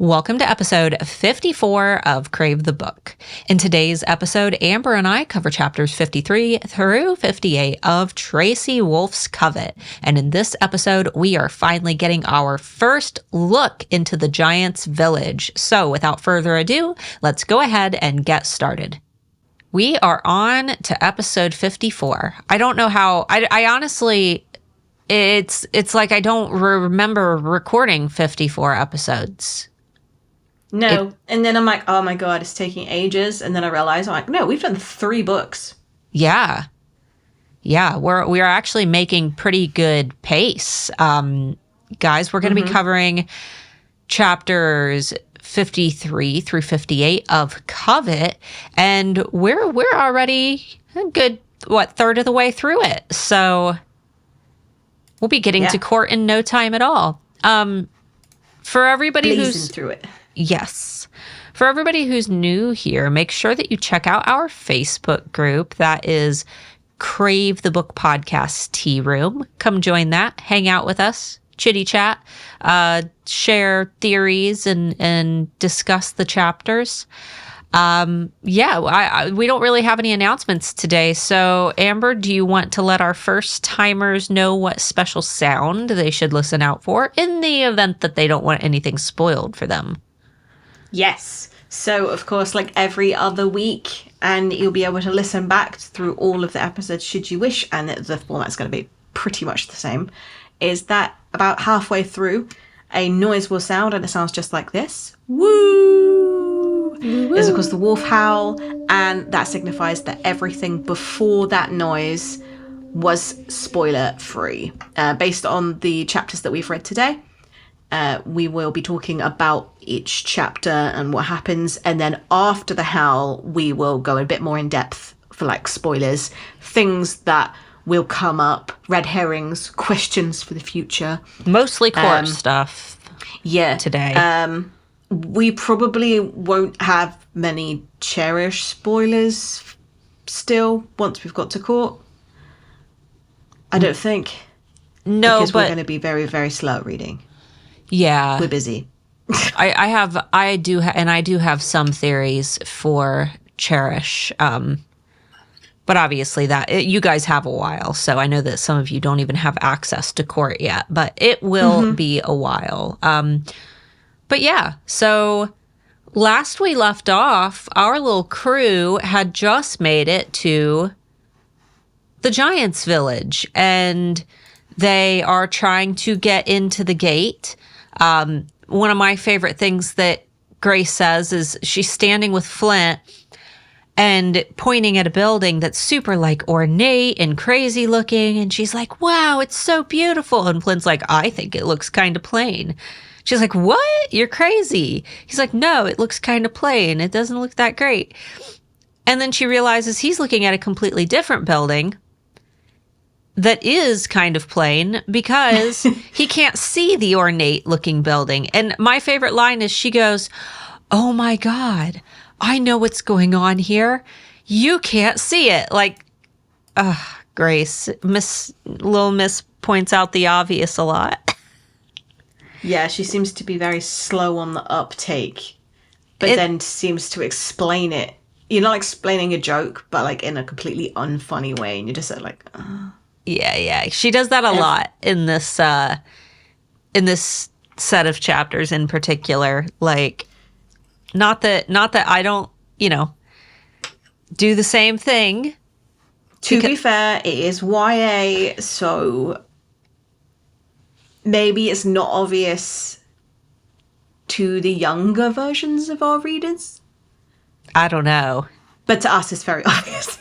Welcome to episode 54 of Crave the Book. In today's episode, Amber and I cover chapters 53 through 58 of Tracy Wolff Covet. And in this episode, we are finally getting our first look into the Giant's Village. So without further ado, let's go ahead and get started. We are on to episode 54. I don't know how, I honestly, it's like I don't remember recording 54 episods. No. And then I'm like, oh my God, it's taking ages. And then I realize, I'm like, no, we've done 3 books. Yeah. Yeah. We are actually making pretty good pace. Guys, we're going to be covering chapters 53 through 58 of Covet. And we're already a good, third of the way through it. So we'll be getting to court in no time at all. For everybody who's through it. Yes. For everybody who's new here, make sure that you check out our Facebook group. That is Crave the Book Podcast Tea Room. Come join that. Hang out with us. Chitty chat. Share theories and discuss the chapters. We don't really have any announcements today. So, Amber, do you want to let our first timers know what special sound they should listen out for in the event that they don't want anything spoiled for them? Yes. So, of course, like every other week, and you'll be able to listen back through all of the episodes should you wish, and the format's going to be pretty much the same, is that about halfway through, a noise will sound, and it sounds just like this. Woo! Is, of course, the wolf howl, and that signifies that everything before that noise was spoiler-free. Based on the chapters that we've read today, we will be talking about each chapter and what happens, and then after the howl, we will go a bit more in depth for like spoilers, things that will come up, red herrings, questions for the future. Mostly court stuff. Yeah. Today. We probably won't have many Cherish spoilers still once we've got to court. I don't think. No, because but we're going to be very, very slow at reading. Yeah. We're busy. I do have some theories for Cherish. But obviously you guys have a while, so I know that some of you don't even have access to court yet, but it will be a while. But yeah, so last we left off, our little crew had just made it to the Giant's Village, and they are trying to get into the gate. One of my favorite things that Grace says is she's standing with Flint and pointing at a building that's super like ornate and crazy looking. And she's like, wow, it's so beautiful. And Flint's like, I think it looks kind of plain. She's like, what? You're crazy. He's like, no, it looks kind of plain. It doesn't look that great. And then she realizes he's looking at a completely different building that is kind of plain because he can't see the ornate looking building. And my favorite line is she goes, oh my God, I know what's going on here. You can't see it. Like, Grace, Little Miss points out the obvious a lot. Yeah, she seems to be very slow on the uptake, but then seems to explain it. You're not explaining a joke, but like in a completely unfunny way. And you're just like, Yeah. She does that a lot in this set of chapters in particular. Like, not that I don't, do the same thing. To be fair, it is YA, so maybe it's not obvious to the younger versions of our readers. I don't know. But to us, it's very obvious.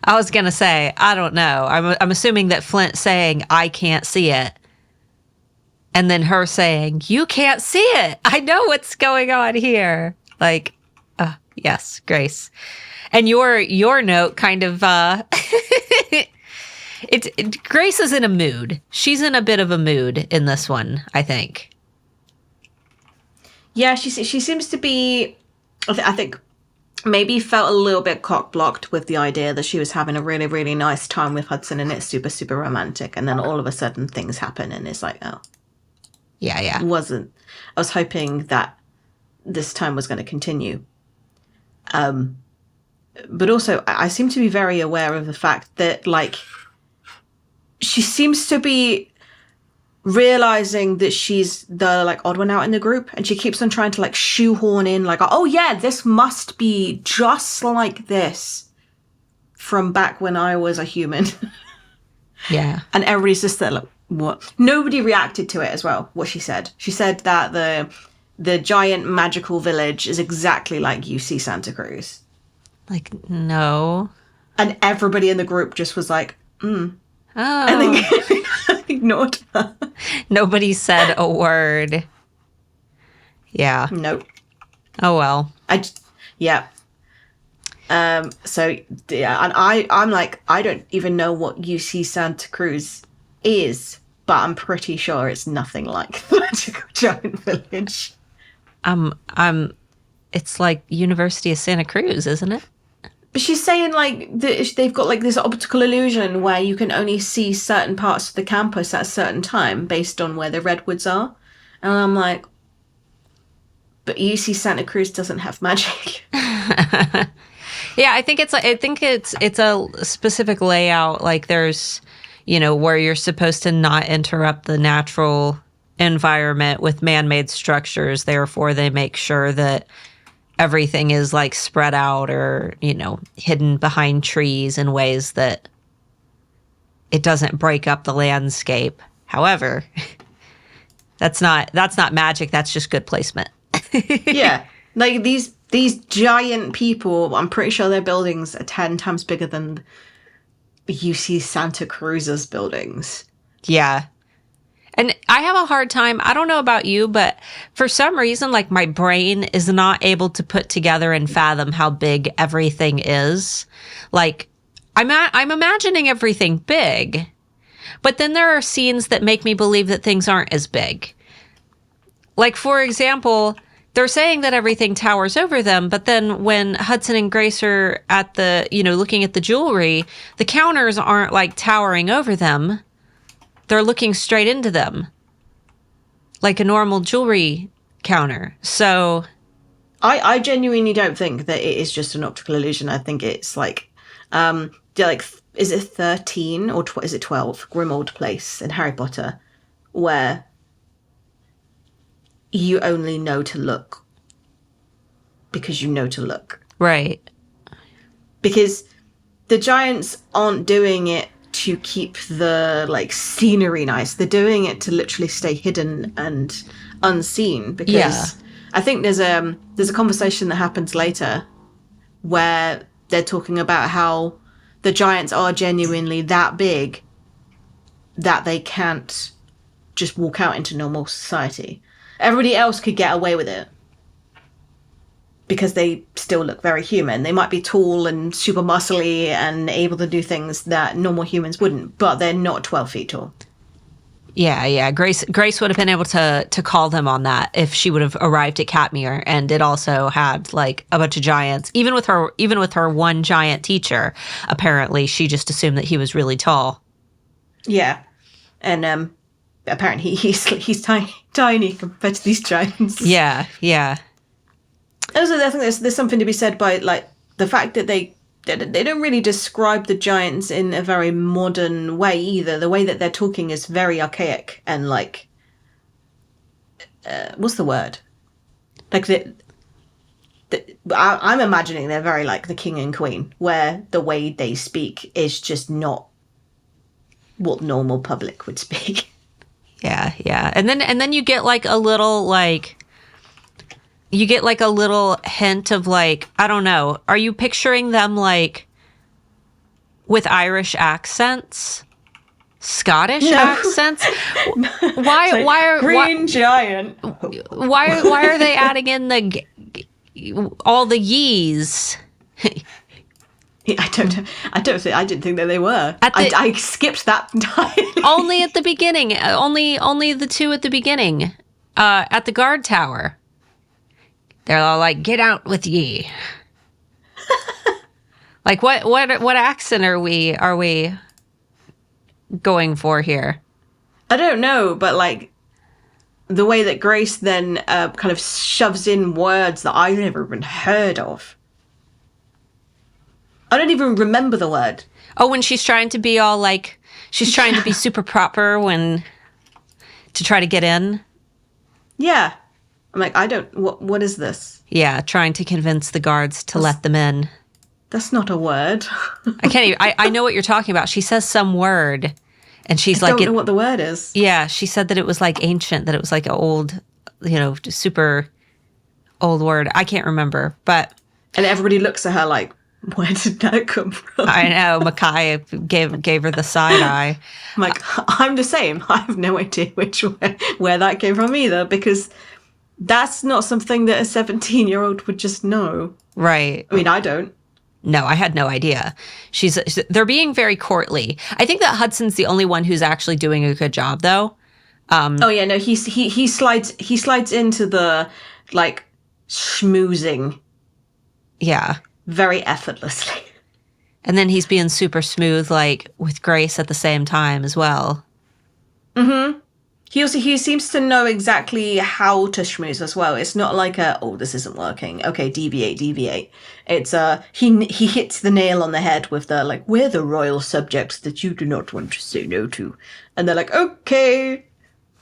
I was going to say, I don't know. I'm assuming that Flint saying, I can't see it. And then her saying, you can't see it. I know what's going on here. Like, yes, Grace. And your note kind of, Grace is in a mood. She's in a bit of a mood in this one, I think. Yeah, she seems to be, I think, maybe felt a little bit cock-blocked with the idea that she was having a really, really nice time with Hudson and it's super, super romantic. And then all of a sudden things happen and it's like, oh. Yeah. I was hoping that this time was going to continue. But also, I seem to be very aware of the fact that, like, she seems to be realizing that she's the, like, odd one out in the group, and she keeps on trying to, like, shoehorn in, like, oh yeah, this must be just like this from back when I was a human. Yeah. And everybody's just there, like, what? Nobody reacted to it as well, what she said. She said that the giant magical village is exactly like UC Santa Cruz. Like, no. And everybody in the group just was like, Oh. And then ignored her. Nobody said a word. Yeah. Nope. Oh, well. Yeah. So, yeah, and I'm like, I don't even know what UC Santa Cruz is, but I'm pretty sure it's nothing like the Magical Giant Village. It's like University of Santa Cruz, isn't it? But she's saying, like, they've got, like, this optical illusion where you can only see certain parts of the campus at a certain time based on where the redwoods are. And I'm like, but UC Santa Cruz doesn't have magic. Yeah, I think it's a specific layout. Like, there's, you know, where you're supposed to not interrupt the natural environment with man-made structures. Therefore, they make sure that everything is, like, spread out or, you know, hidden behind trees in ways that it doesn't break up the landscape. However, that's not magic. That's just good placement. Yeah, like these giant people, I'm pretty sure their buildings are 10 times bigger than UC Santa Cruz's buildings. Yeah. And I have a hard time, I don't know about you, but for some reason, like, my brain is not able to put together and fathom how big everything is. Like, I'm imagining everything big, but then there are scenes that make me believe that things aren't as big. Like, for example, they're saying that everything towers over them, but then when Hudson and Grace are at the, you know, looking at the jewelry, the counters aren't, like, towering over them. They're looking straight into them, like a normal jewelry counter. So I genuinely don't think that it is just an optical illusion. I think it's like, is it 13 or is it 12? Grimmauld Place in Harry Potter, where you only know to look because you know to look. Right. Because the giants aren't doing it to keep the, like, scenery nice. They're doing it to literally stay hidden and unseen. Because I think there's a conversation that happens later where they're talking about how the giants are genuinely that big that they can't just walk out into normal society. Everybody else could get away with it because they still look very human. They might be tall and super muscly and able to do things that normal humans wouldn't, but they're not 12 feet tall. Yeah. Grace would have been able to call them on that if she would have arrived at Katmere, and it also had, like, a bunch of giants. Even with her one giant teacher, apparently she just assumed that he was really tall. Yeah, and apparently he's tiny compared to these giants. Yeah. Also, I think there's something to be said by, like, the fact that they don't really describe the giants in a very modern way either. The way that they're talking is very archaic and, like, what's the word? Like, I'm imagining they're very like the king and queen, where the way they speak is just not what normal public would speak. Yeah. And then you get, like, a little, like, a little hint of, like, I don't know. Are you picturing them, like, with Irish accents? Scottish accents? Green giant. Why are they adding in all the ye's? I didn't think that they were. I skipped that entirely. Only at the beginning. Only the two at the beginning. At the guard tower. They're all like, "Get out with ye." Like, what accent are we going for here? I don't know, but, like, the way that Grace then kind of shoves in words that I've never even heard of. I don't even remember the word. Oh, when she's trying to be all like, she's trying to be super proper to try to get in. Yeah. I'm like, what is this? Yeah, trying to convince the guards to let them in. That's not a word. I can't even, I know what you're talking about. She says some word, and she's I like... don't know what the word is. Yeah, she said that it was like ancient, that it was like an old, super old word. I can't remember, but... And everybody looks at her like, where did that come from? I know, Micaiah gave her the side eye. I'm like, I'm the same. I have no idea where that came from either, because that's not something that a 17-year-old would just know. Right. I mean, I don't. No, I had no idea. They're being very courtly. I think that Hudson's the only one who's actually doing a good job, though. Oh yeah, no, he slides into the like schmoozing. Yeah. Very effortlessly. And then he's being super smooth, like with Grace at the same time as well. Mm-hmm. He seems to know exactly how to schmooze as well. It's not like this isn't working. Okay, deviate. It's he hits the nail on the head with the like, we're the royal subjects that you do not want to say no to, and they're like, okay.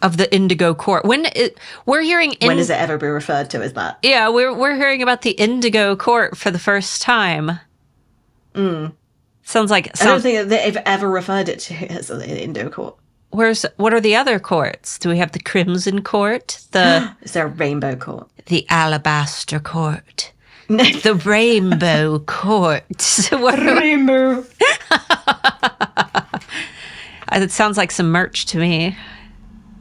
Of the Indigo Court. When does it ever be referred to as that? Yeah, we're hearing about the Indigo Court for the first time. Sounds like... I don't think that they've ever referred it to as the Indigo Court. What are the other courts? Do we have the Crimson Court? Is there a Rainbow Court? The Alabaster Court. The Rainbow Court. Rainbow. It sounds like some merch to me.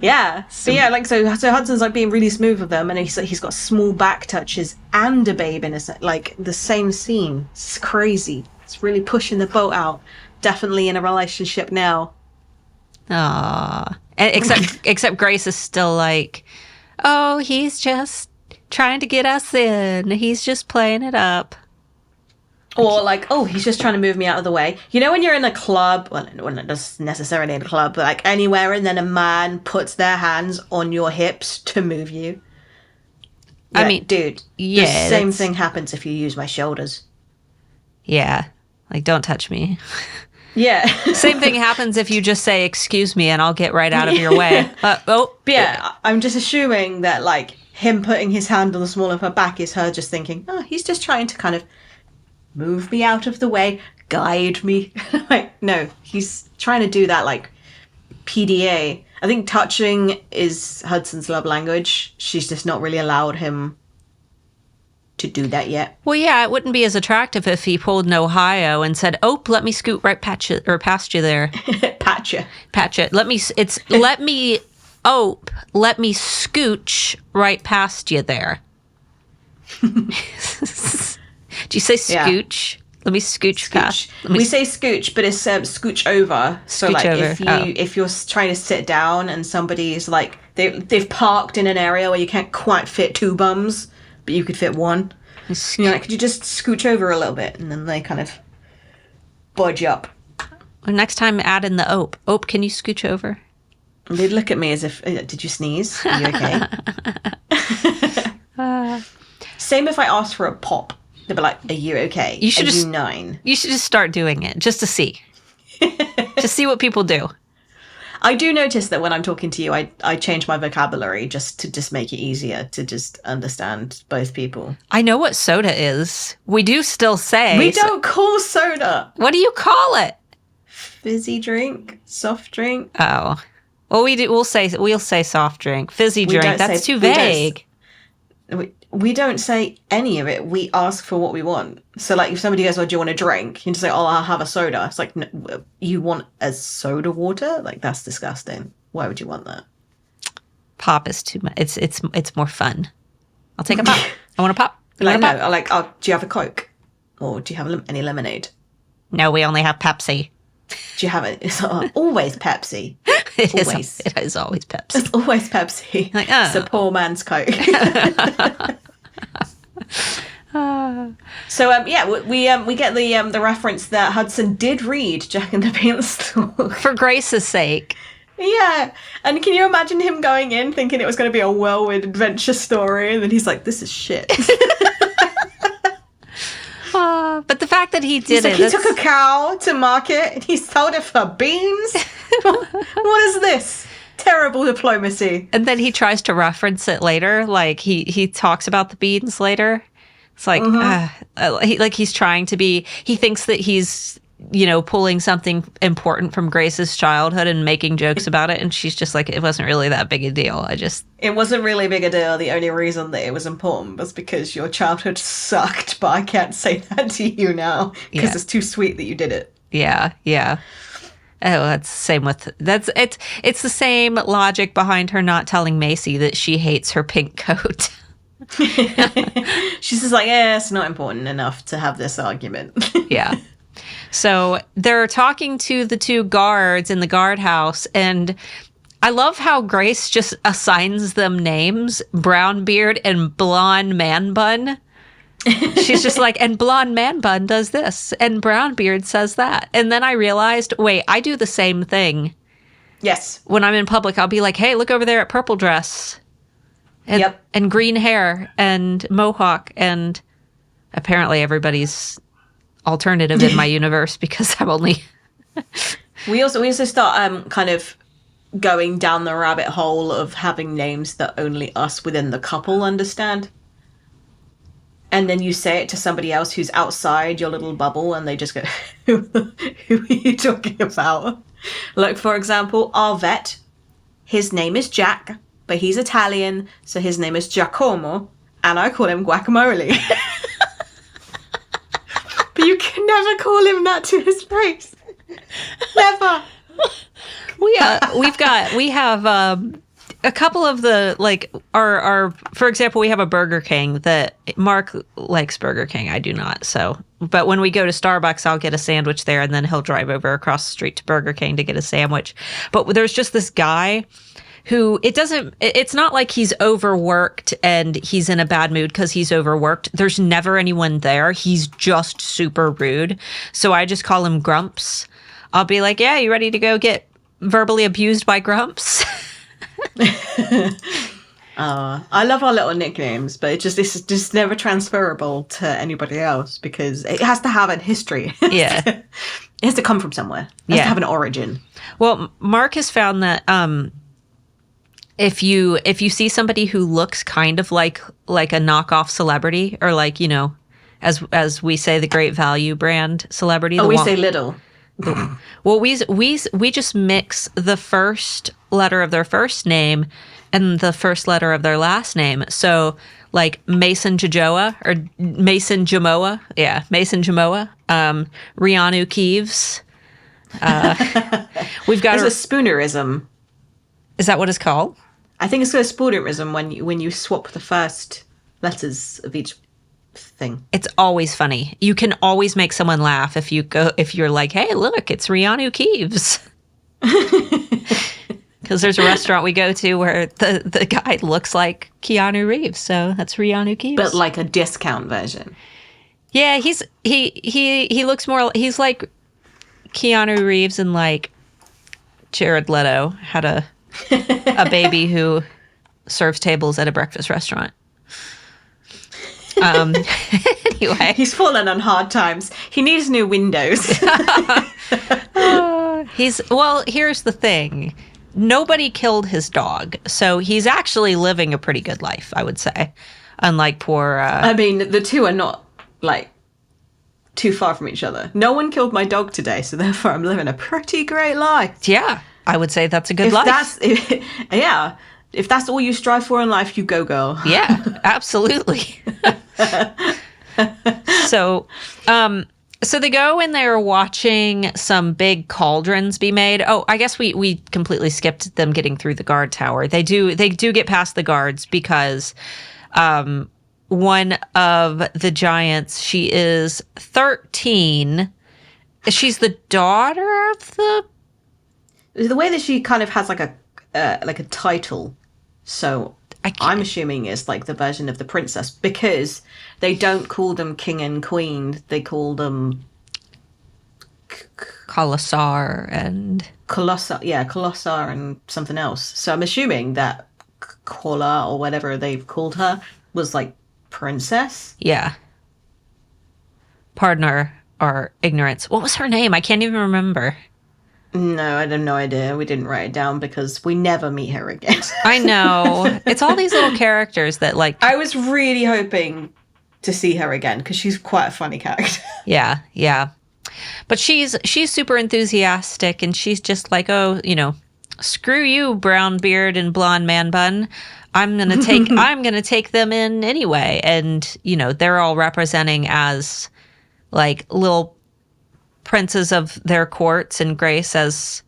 Yeah. But yeah, like so Hudson's like being really smooth with them, and he's got small back touches and a babe in like the same scene. It's crazy. It's really pushing the boat out. Definitely in a relationship now. Aww. Except Grace is still like, oh, he's just trying to get us in. He's just playing it up. Or like, oh, he's just trying to move me out of the way. You know when you're in a club, well, not necessarily in a club, but like anywhere, and then a man puts their hands on your hips to move you? I mean, dude, the same thing happens if you use my shoulders. Yeah. Like, don't touch me. Yeah. Same thing happens if you just say, excuse me, and I'll get right out of your way. I'm just assuming that, like, him putting his hand on the small of her back is her just thinking, oh, he's just trying to kind of move me out of the way, guide me. Like, no, he's trying to do that, like, PDA. I think touching is Hudson's love language. She's just not really allowed him to do that yet. Well, yeah, it wouldn't be as attractive if he pulled an Ohio and said, "Oh, let me scoot right past you there." Patch you. Let me scooch right past you there. Do you say scooch? Yeah. Let me scooch past. We say scooch, but it's scooch over. So like if you're trying to sit down and somebody's like they've parked in an area where you can't quite fit two bums, but you could fit one. You're like, could you just scooch over a little bit? And then they kind of budge up. Well, next time, add in the ope. Ope, can you scooch over? And they'd look at me as if, did you sneeze? Are you okay? Same if I asked for a pop. They'd be like, are you okay? You should you 9? You should just start doing it, just to see. Just see what people do. I do notice that when I'm talking to you, I change my vocabulary just to make it easier to just understand both people. I know what soda is. We do still say... We don't call soda. What do you call it? Fizzy drink, soft drink. Oh. Well, we'll say soft drink. Fizzy drink, that's too vague. We don't say any of it. We ask for what we want. So, like, if somebody goes, oh, do you want a drink? You just say, oh, I'll have a soda. It's like, no, you want a soda water? Like, that's disgusting. Why would you want that? Pop is too much. It's more fun. I'll take a pop. I want a pop. Like, no, like, oh, do you have a Coke? Or do you have any lemonade? No, we only have Pepsi. Do you have it? It's always Pepsi. It is always Pepsi. It's always Pepsi. Like, oh. It's a poor man's Coke. So we get the reference that Hudson did read Jack and the Beanstalk for Grace's sake. Yeah. And can you imagine him going in thinking it was going to be a whirlwind adventure story, and then he's like, this is shit. But the fact that he did it... He took a cow to market and he sold it for beans? What is this? Terrible diplomacy. And then he tries to reference it later. Like, he talks about the beans later. It's like, he's trying to be... He thinks that he's, pulling something important from Grace's childhood and making jokes about it. And she's just like, it wasn't really that big a deal. It wasn't really big a deal. The only reason that it was important was because your childhood sucked, but I can't say that to you now because it's too sweet that you did it. Yeah. Oh, that's the same with... It's the same logic behind her not telling Macy that she hates her pink coat. She's just like, it's not important enough to have this argument. Yeah. So they're talking to the two guards in the guardhouse, and I love how Grace just assigns them names, Brownbeard and Blonde Man Bun. She's just like, and Blonde Man Bun does this, and Brownbeard says that. And then I realized, wait, I do the same thing. Yes. When I'm in public, I'll be like, hey, look over there at purple dress. And green hair and mohawk, and apparently everybody's alternative in my universe because I'm only... We also start kind of going down the rabbit hole of having names that only us within the couple understand. And then you say it to somebody else who's outside your little bubble and they just go, who are you talking about? Like, for example, our vet, his name is Jack, but he's Italian, so his name is Giacomo, and I call him Guacamole. But you can never call him that to his face. Never. We have a couple of the, like, our for example, we have a Burger King that Mark likes Burger King. I do not. So, but when we go to Starbucks, I'll get a sandwich there, and then he'll drive over across the street to Burger King to get a sandwich. But there's just this guy who it's not like he's overworked and he's in a bad mood because he's overworked. There's never anyone there. He's just super rude. So I just call him Grumps. I'll be like, yeah, you ready to go get verbally abused by Grumps? I love our little nicknames, but it's just never transferable to anybody else because it has to have a history. Yeah. It has to come from somewhere. It has to have an origin. Well, Mark has found that if you see somebody who looks kind of like a knockoff celebrity, or like, as we say, the Great Value brand celebrity. We say little. Well, we just mix the first letter of their first name and the first letter of their last name. So like Mason Jajoa or Mason Jamoa. Yeah, Mason Jamoa. Rianu Keeves. We've got a spoonerism. Is that what it's called? I think it's a spoonerism when you swap the first letters of each thing. It's always funny. You can always make someone laugh if you're like, hey, look, it's Rianu Keeves. Because there's a restaurant we go to where the guy looks like Keanu Reeves, so that's Rianu Keeves. But like a discount version. Yeah, he looks more. He's like Keanu Reeves and like Jared Leto had a baby who serves tables at a breakfast restaurant. Anyway, he's fallen on hard times. He needs new windows. Here's the thing. Nobody killed his dog, so he's actually living a pretty good life, I would say. Unlike poor... I mean, the two are not, like, too far from each other. No one killed my dog today, so therefore I'm living a pretty great life. Yeah, I would say that's a good life. If that's all you strive for in life, you go, girl. Yeah, absolutely. So they go and they're watching some big cauldrons be made. Oh, I guess we completely skipped them getting through the guard tower. They do get past the guards because one of the giants, she is 13. She's the daughter of the way that she kind of has like a title. So I'm assuming it's like the version of the princess, because they don't call them king and queen. They call them Kolossar and... Kolossar and something else. So I'm assuming that Kola, or whatever they've called her, was like princess. Yeah. Pardon our ignorance. What was her name? I can't even remember. No, I have no idea. We didn't write it down because we never meet her again. I know. It's all these little characters that, like... I was really hoping to see her again because she's quite a funny character. Yeah, yeah. But she's super enthusiastic, and she's just like, oh, you know, screw you, brown beard and blonde man bun. I'm gonna take them in anyway. And, you know, they're all representing as like little princes of their courts, and Grace as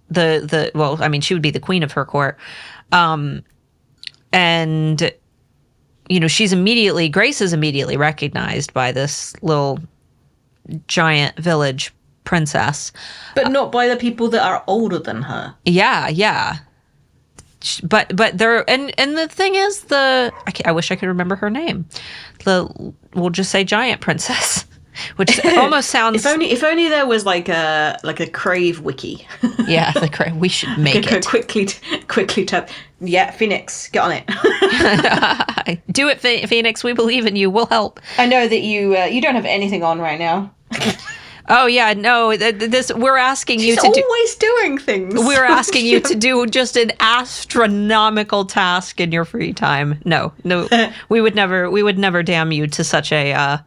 the well, I mean, she would be the queen of her court. And you know, Grace is immediately recognized by this little giant village princess. But not by the people that are older than her. Yeah, yeah. But they're, and the thing is, I wish I could remember her name. We'll just say giant princess, which almost sounds... If only there was like a Crave wiki. Yeah, we should make it. Quickly type. Yeah, Phoenix, get on it. Do it, Phoenix. We believe in you. We'll help. I know that you don't have anything on right now. Oh yeah, no. We're asking you to do. She's always doing things. We're asking you to do just an astronomical task in your free time. No, we would never damn you to such a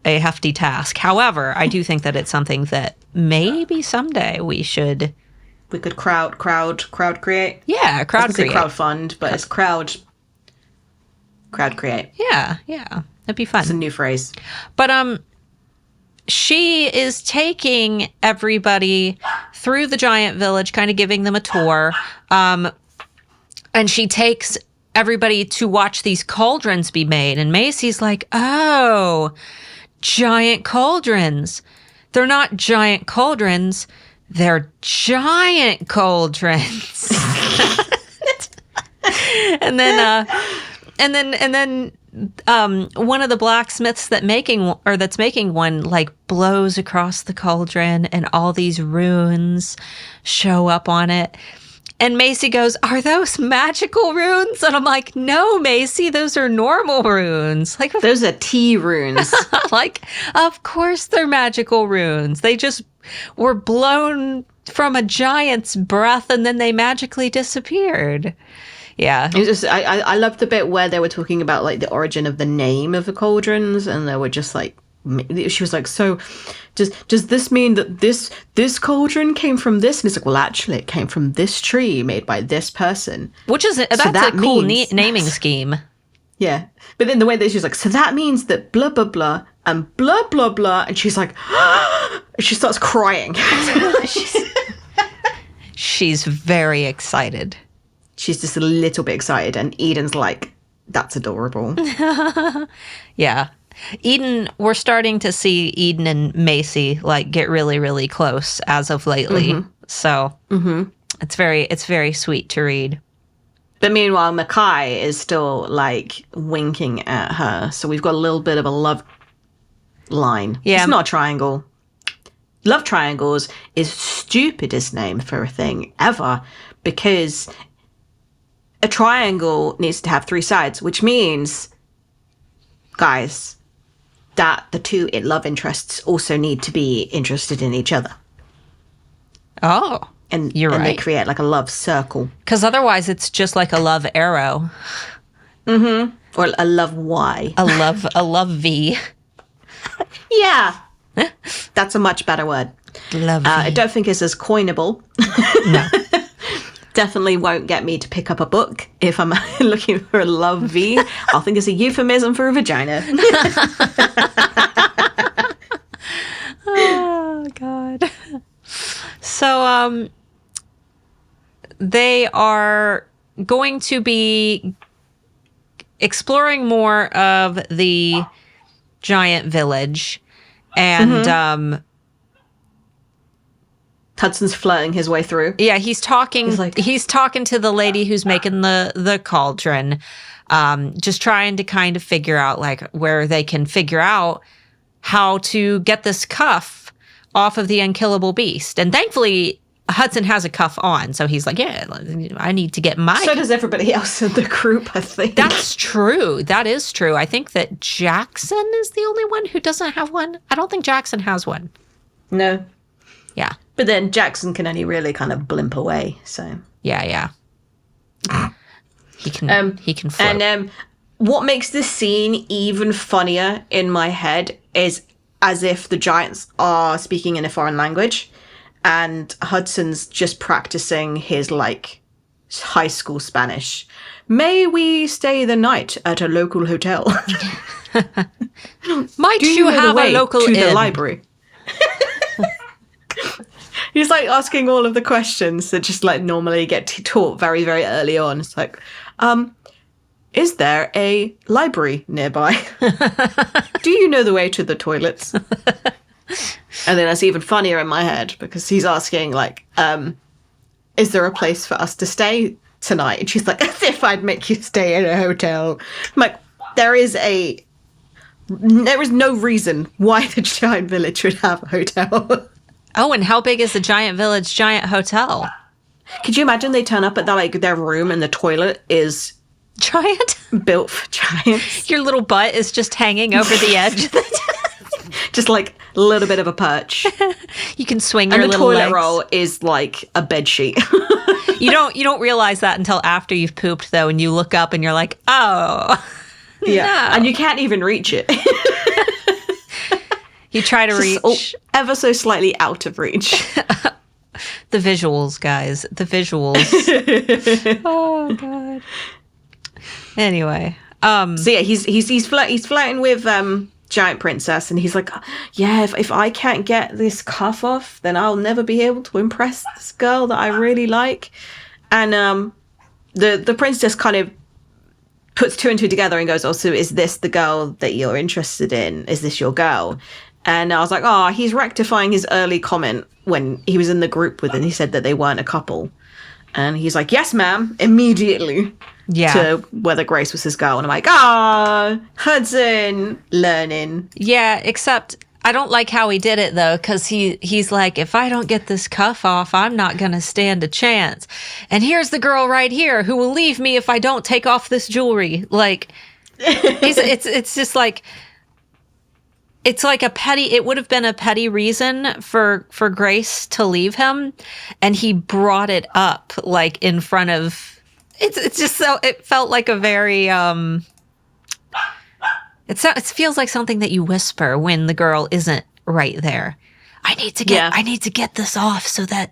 hefty task. However, I do think that it's something that maybe someday we could crowd create. Yeah, crowd create. Crowd fund, but it's crowd create. Yeah, that'd be fun. It's a new phrase. But she is taking everybody through the giant village, kind of giving them a tour. And she takes everybody to watch these cauldrons be made. And Macy's like, oh, giant cauldrons. They're not giant cauldrons. They're giant cauldrons. And then one of the blacksmiths that's making one like blows across the cauldron, and all these runes show up on it. And Macy goes, "Are those magical runes?" And I'm like, "No, Macy, those are normal runes. Like, those are tea runes." Like, of course they're magical runes. They just were blown from a giant's breath, and then they magically disappeared. Yeah. It was just, I loved the bit where they were talking about like the origin of the name of the cauldrons, and they were just like, she was like, so does this mean that this cauldron came from this? And it's like, well, actually it came from this tree made by this person. That's a cool naming scheme. Yeah. But then the way that she's like, so that means that blah, blah, blah, and blah, blah, blah. And she's like, she starts crying. She's very excited. She's just a little bit excited. And Eden's like, that's adorable. Yeah. Eden, we're starting to see Eden and Macy like get really, really close as of lately. Mm-hmm. So it's very sweet to read. But meanwhile, Mackay is still like winking at her. So we've got a little bit of a love line. Yeah. It's not a triangle. Love triangles is stupidest name for a thing ever, because a triangle needs to have 3 sides, which means, guys, that the 2 love interests also need to be interested in each other. Oh, and you're right. And they create like a love circle. Because otherwise it's just like a love arrow. Mm-hmm. Or a love Y. A love V. Yeah. That's a much better word. Love V. I don't think it's as coinable. No. Definitely won't get me to pick up a book if I'm looking for a love V. I'll think it's a euphemism for a vagina. Oh, God. So, they are going to be exploring more of the giant village, and Hudson's flirting his way through. Yeah, he's talking to the lady who's making the cauldron, just trying to kind of figure out like where they can figure out how to get this cuff off of the unkillable beast. And thankfully, Hudson has a cuff on, so he's like, yeah, I need to get my... So does everybody else in the group, I think. That's true. That is true. I think that Jackson is the only one who doesn't have one. I don't think Jackson has one. No. Yeah. But then Jackson can only really kind of blimp away, so... Yeah. He can float. And what makes this scene even funnier in my head is as if the giants are speaking in a foreign language and Hudson's just practicing his, like, high school Spanish. May we stay the night at a local hotel? Might you have a local to the inn? library? He's like asking all of the questions that just like normally get taught very, very early on. It's like, is there a library nearby? Do you know the way to the toilets? And then that's even funnier in my head because he's asking like, is there a place for us to stay tonight? And she's like, as if I'd make you stay in a hotel. I'm like, there is no reason why the giant village would have a hotel. Oh, and how big is the giant village, giant hotel? Could you imagine they turn up at their room and the toilet is giant, built for giants? Your little butt is just hanging over the edge. Just like a little bit of a perch. You can swing your little legs. And the toilet roll is like a bed sheet. You don't realize that until after you've pooped though, and you look up and you're like, oh, yeah, no. And you can't even reach it. You try to reach ever so slightly out of reach. The visuals, guys. The visuals. Oh god. Anyway, so yeah, he's flirting with Giant Princess, and he's like, yeah, if I can't get this cuff off, then I'll never be able to impress this girl that I really like. And the princess kind of puts two and two together and goes, oh, so is this the girl that you're interested in? Is this your girl? And I was like, oh, he's rectifying his early comment when he was in the group with, and he said that they weren't a couple. And he's like, yes, ma'am, immediately. Yeah. To whether Grace was his girl. And I'm like, Hudson, learning. Yeah, except I don't like how he did it, though, because he's like, if I don't get this cuff off, I'm not going to stand a chance. And here's the girl right here who will leave me if I don't take off this jewelry. Like, it's just like... It's like it would have been a petty reason for Grace to leave him, and he brought it up like in front of, it's just so, it felt like a very, it feels like something that you whisper when the girl isn't right there. I need to get this off so that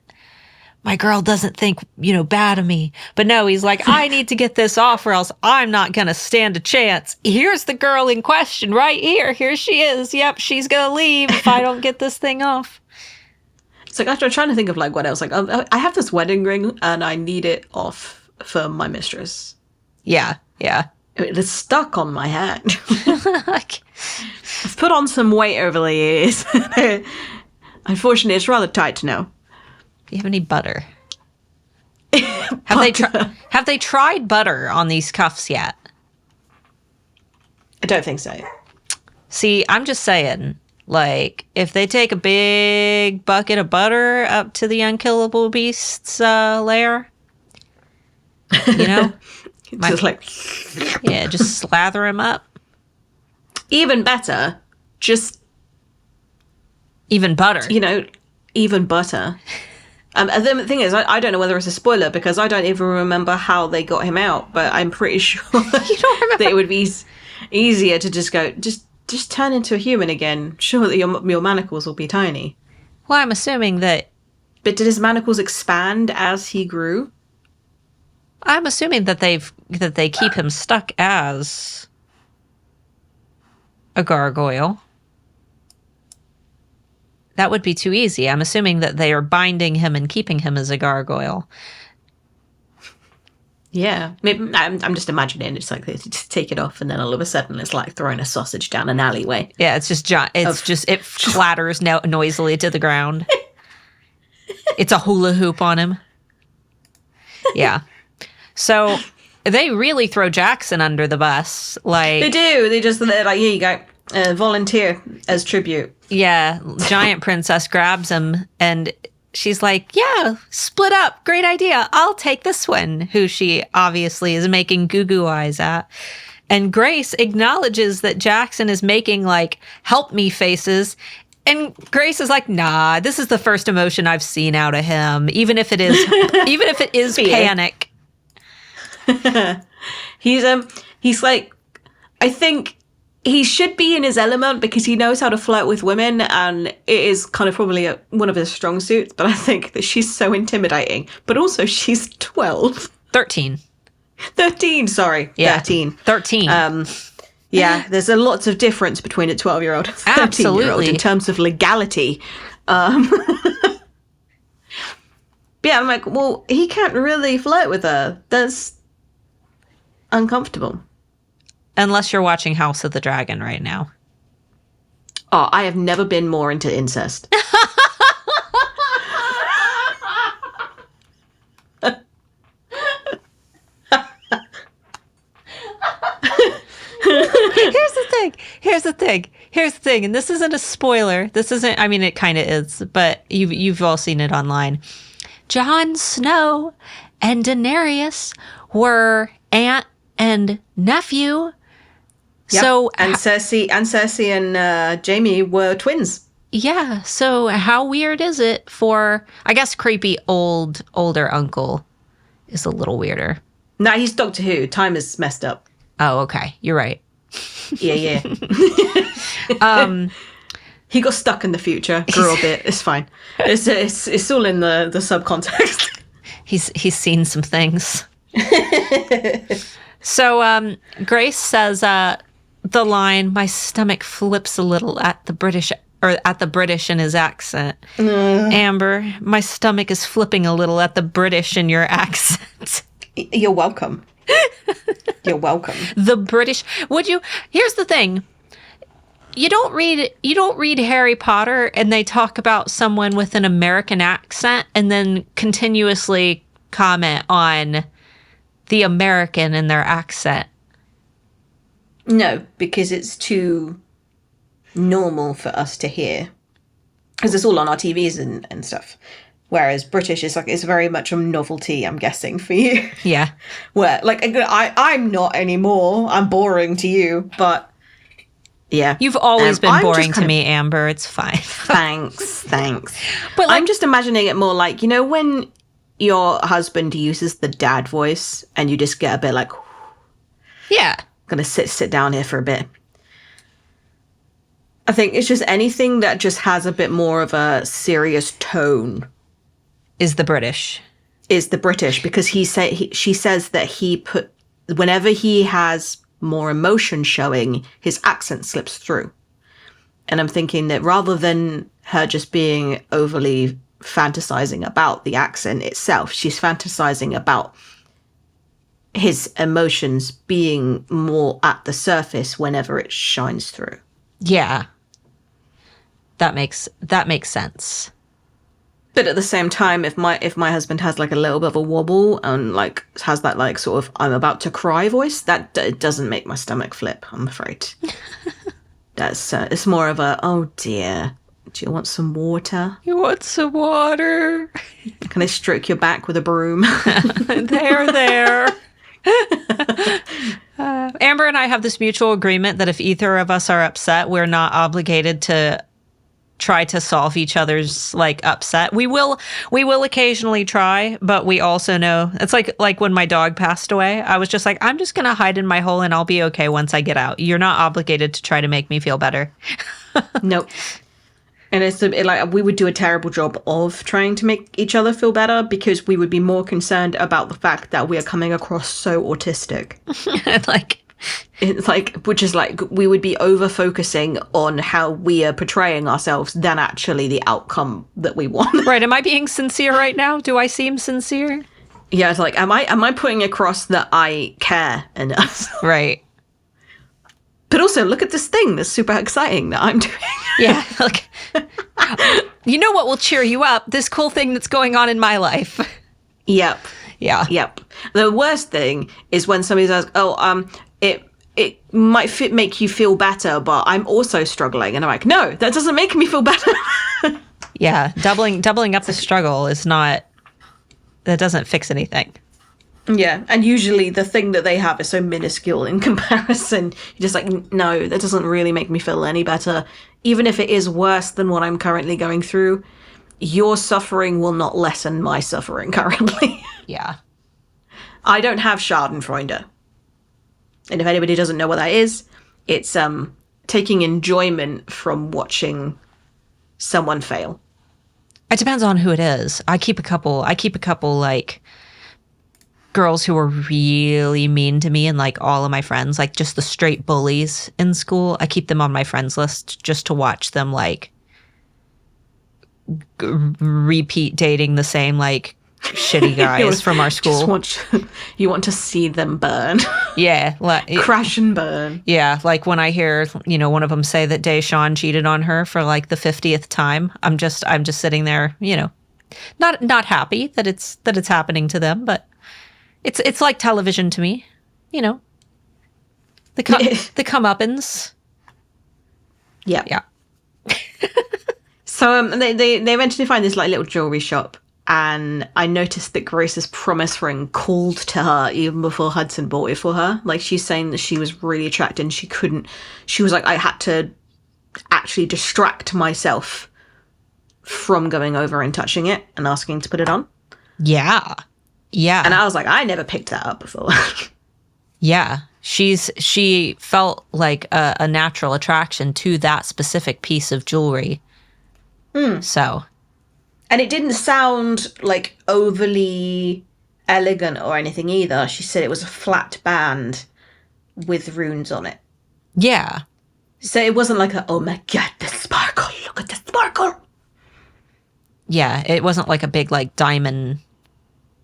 my girl doesn't think, bad of me. But no, he's like, I need to get this off or else I'm not going to stand a chance. Here's the girl in question right here. Here she is. Yep, she's going to leave if I don't get this thing off. It's like, I'm trying to think of like what else. Like, I have this wedding ring and I need it off for my mistress. Yeah. It's stuck on my hand. I've put on some weight over the years. Unfortunately, it's rather tight now. Do you have any butter? Have they tried butter on these cuffs yet? I don't think so. See, I'm just saying, like, if they take a big bucket of butter up to the unkillable beast's lair, just like, yeah, just slather him up. Even better, just even butter. Even butter. The thing is, I don't know whether it's a spoiler because I don't even remember how they got him out, but I'm pretty sure You don't remember? that it would be easier to just go, just turn into a human again. Sure that your manacles will be tiny. Well, I'm assuming that... But did his manacles expand as he grew? I'm assuming that they keep him stuck as a gargoyle. That would be too easy. I'm assuming that they are binding him and keeping him as a gargoyle. Yeah. Maybe, I'm just imagining it's like they just take it off and then all of a sudden it's like throwing a sausage down an alleyway. Yeah, it's just it clatters noisily to the ground. It's a hula hoop on him. Yeah. So they really throw Jackson under the bus. Like they do. They're like, here you go. volunteer as tribute. Yeah, giant princess grabs him and she's like, yeah, split up. Great idea. I'll take this one, who she obviously is making goo-goo eyes at. And Grace acknowledges that Jackson is making like help me faces. And Grace is like, nah, this is the first emotion I've seen out of him, even if it is panic. He's like, I think he should be in his element because he knows how to flirt with women, and it is kind of probably one of his strong suits. But I think that she's so intimidating. But also, she's 12. 13. 13, sorry. Yeah. 13. 13. Yeah, there's a lot of difference between a 12-year-old and a 13-year-old Absolutely. in terms of legality. But yeah, I'm like, well, he can't really flirt with her. That's uncomfortable. Unless you're watching House of the Dragon right now. Oh, I have never been more into incest. Here's the thing. And this isn't a spoiler. I mean, it kind of is, but you've all seen it online. Jon Snow and Daenerys were aunt and nephew. Yep. So and Cersei and Jaime were twins. Yeah. So how weird is it for, I guess, creepy older uncle is a little weirder. No, he's Doctor Who. Time is messed up. Oh, okay. You're right. Yeah. He got stuck in the future. Grew a bit. It's fine. It's all in the subcontext. He's seen some things. So Grace says the line, "My stomach flips a little at the British in his accent." Amber, my stomach is flipping a little at the British in your accent. You're welcome. You're welcome. The British. Here's the thing. You don't read Harry Potter and they talk about someone with an American accent and then continuously comment on the American in their accent. No, because it's too normal for us to hear. Because it's all on our TVs and stuff. Whereas British is it's very much a novelty, I'm guessing, for you. Yeah. Where, I'm not anymore. I'm boring to you, but yeah. You've always been boring to me, Amber. It's fine. Thanks. But I'm just imagining it more like, when your husband uses the dad voice and you just get a bit like, yeah. I'm going to sit down here for a bit. I think it's just anything that just has a bit more of a serious tone. Is the British, because she says that whenever he has more emotion showing, his accent slips through. And I'm thinking that rather than her just being overly fantasizing about the accent itself, she's fantasizing about his emotions being more at the surface whenever it shines through. Yeah. That makes sense. But at the same time, if my husband has a little bit of a wobble and has that sort of I'm about to cry voice, that doesn't make my stomach flip, I'm afraid. That's it's more of a, oh dear, do you want some water? You want some water? Can I stroke your back with a broom? There. Amber and I have this mutual agreement that if either of us are upset, we're not obligated to try to solve each other's upset. We will occasionally try, but we also know it's like when my dog passed away, I was just like, I'm just gonna hide in my hole and I'll be okay once I get out. You're not obligated to try to make me feel better. Nope. And it's we would do a terrible job of trying to make each other feel better because we would be more concerned about the fact that we are coming across so autistic. It's which is we would be over focusing on how we are portraying ourselves than actually the outcome that we want. Right. Am I being sincere right now? Do I seem sincere? Yeah. It's am I putting across that I care enough? Right. But also look at this thing that's super exciting that I'm doing. Yeah. You know what will cheer you up? This cool thing that's going on in my life. Yep. Yeah. Yep. The worst thing is when somebody says, it might make you feel better, but I'm also struggling. And I'm like, no, that doesn't make me feel better. Yeah, doubling up the struggle is not, that doesn't fix anything. Yeah, and usually the thing that they have is so minuscule in comparison. You're just like, no, that doesn't really make me feel any better. Even if it is worse than what I'm currently going through, your suffering will not lessen my suffering currently. Yeah. I don't have Schadenfreude. And if anybody doesn't know what that is, it's taking enjoyment from watching someone fail. It depends on who it is. I keep a couple like girls who were really mean to me and like all of my friends, like just the straight bullies in school. I keep them on my friends list just to watch them like repeat dating the same like shitty guys from our school. You want to see them burn. Yeah. Crash and burn. Yeah. Like when I hear, one of them say that Deshawn cheated on her for like the 50th time, I'm just sitting there, not happy that it's happening to them, but it's like television to me, the comeuppance. Yeah. Yeah. So they eventually find this like little jewelry shop, and I noticed that Grace's promise ring called to her even before Hudson bought it for her. Like, she's saying that she was really attracted and she was like, I had to actually distract myself from going over and touching it and asking to put it on. Yeah. Yeah. And I was like, I never picked that up before. Yeah. She felt like a natural attraction to that specific piece of jewelry. So. And it didn't sound like overly elegant or anything either. She said it was a flat band with runes on it. Yeah. So it wasn't like oh my God, the sparkle. Look at the sparkle. Yeah. It wasn't like a big like diamond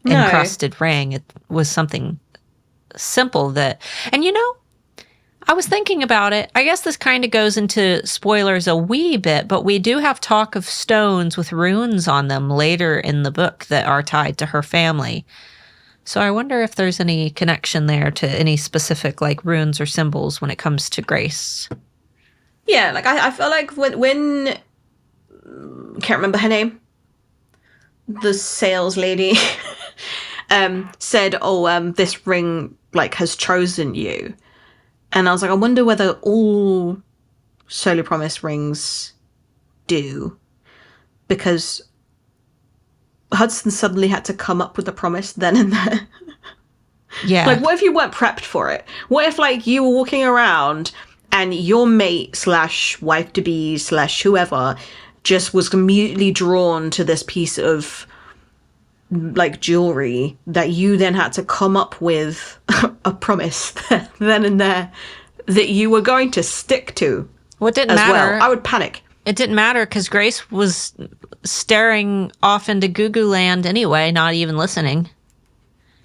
encrusted ring. It was something simple that, and I was thinking about it. I guess this kind of goes into spoilers a wee bit, but we do have talk of stones with runes on them later in the book that are tied to her family. So I wonder if there's any connection there to any specific like runes or symbols when it comes to Grace. Yeah, like I feel like when can't remember her name, the sales lady said, this ring like has chosen you. And I was like, I wonder whether all Soli Promise rings do. Because Hudson suddenly had to come up with a promise then and there. Yeah. Like, what if you weren't prepped for it? What if, like, you were walking around and your mate / wife-to-be / whoever just was immediately drawn to this piece of, like, jewelry that you then had to come up with a promise then and there that you were going to stick to. Well, it didn't matter. Well. I would panic. It didn't matter because Grace was staring off into Goo Land anyway, not even listening.